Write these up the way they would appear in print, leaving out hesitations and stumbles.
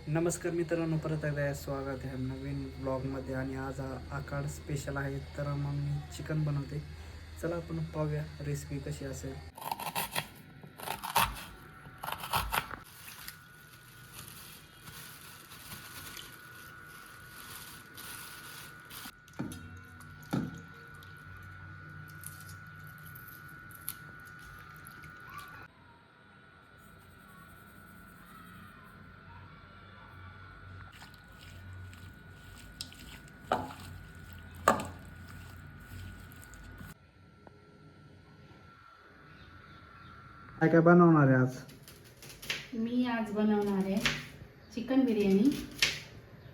नमस्कार मित्रांनो, परत एकदा स्वागत आहे नवीन ब्लॉगमध्ये. आणि आज आकाड स्पेशल आहे, तर मग मी चिकन बनवते. चला आपण पाहूया रेसिपी कशी असेल. काय काय बनवणार आहे आज? मी आज बनवणार आहे चिकन बिर्याणी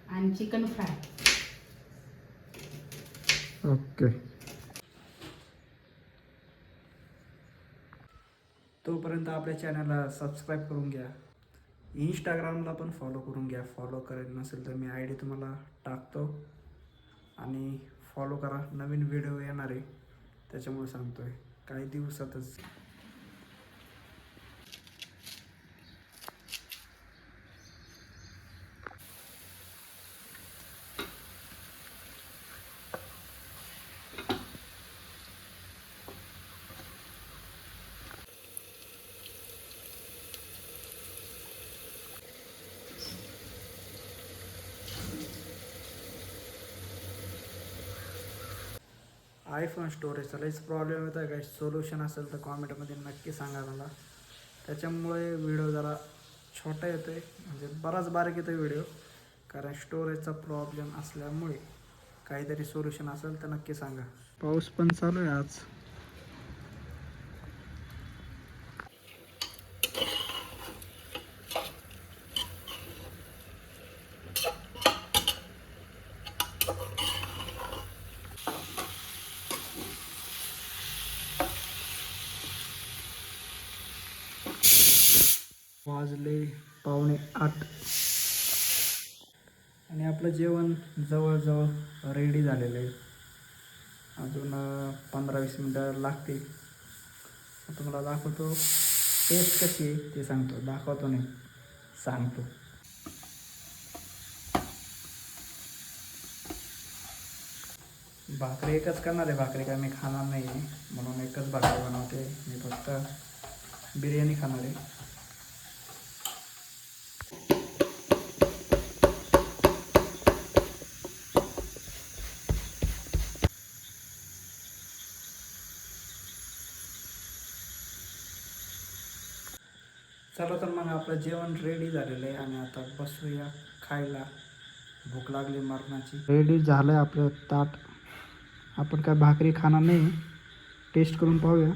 आणि चिकन फ्राय. ओके. तोपर्यंत आपल्या चॅनलला सबस्क्राईब करून घ्या. इंस्टाग्रामला पण फॉलो करून घ्या. फॉलो करायचं नसेल तर मी आय डी तुम्हाला टाकतो आणि फॉलो करा. नवीन व्हिडिओ येणार आहे, त्याच्यामुळे सांगतोय काही दिवसातच. आयफोन स्टोरेजचा लईच प्रॉब्लेम येतो आहे. काही सोल्युशन असेल तर कॉमेंटमध्ये नक्की सांगा मला. त्याच्यामुळे व्हिडिओ जरा छोटा येतो आहे, म्हणजे बराच बारीक येतो व्हिडिओ, कारण स्टोरेजचा प्रॉब्लेम असल्यामुळे. काहीतरी सोल्युशन असेल तर नक्की सांगा. पाऊस पण चालू आहे आज. वाजले 7:45 आणि आपलं जेवण जवळजवळ रेडी झालेलं आहे. अजून 15-20 मिनटं लागते. तुम्हाला दाखवतो टेस्ट कशी आहे ते सांगतो. दाखवतो नाही, सांगतो. भाकरी एकच करणार आहे. भाकरी काय मी खाणार नाही आहे, म्हणून एकच भाकरी बनवते. मी फक्त बिर्याणी खाणार आहे. चला तर मग आपलं जेवण रेडी झालेलं आहे आणि आता बसूया खायला. भूक लागली मरणाची. रेडी झालं आहे आपलं ताट. आपण काय भाकरी खाणार नाही, टेस्ट करून पाहूया.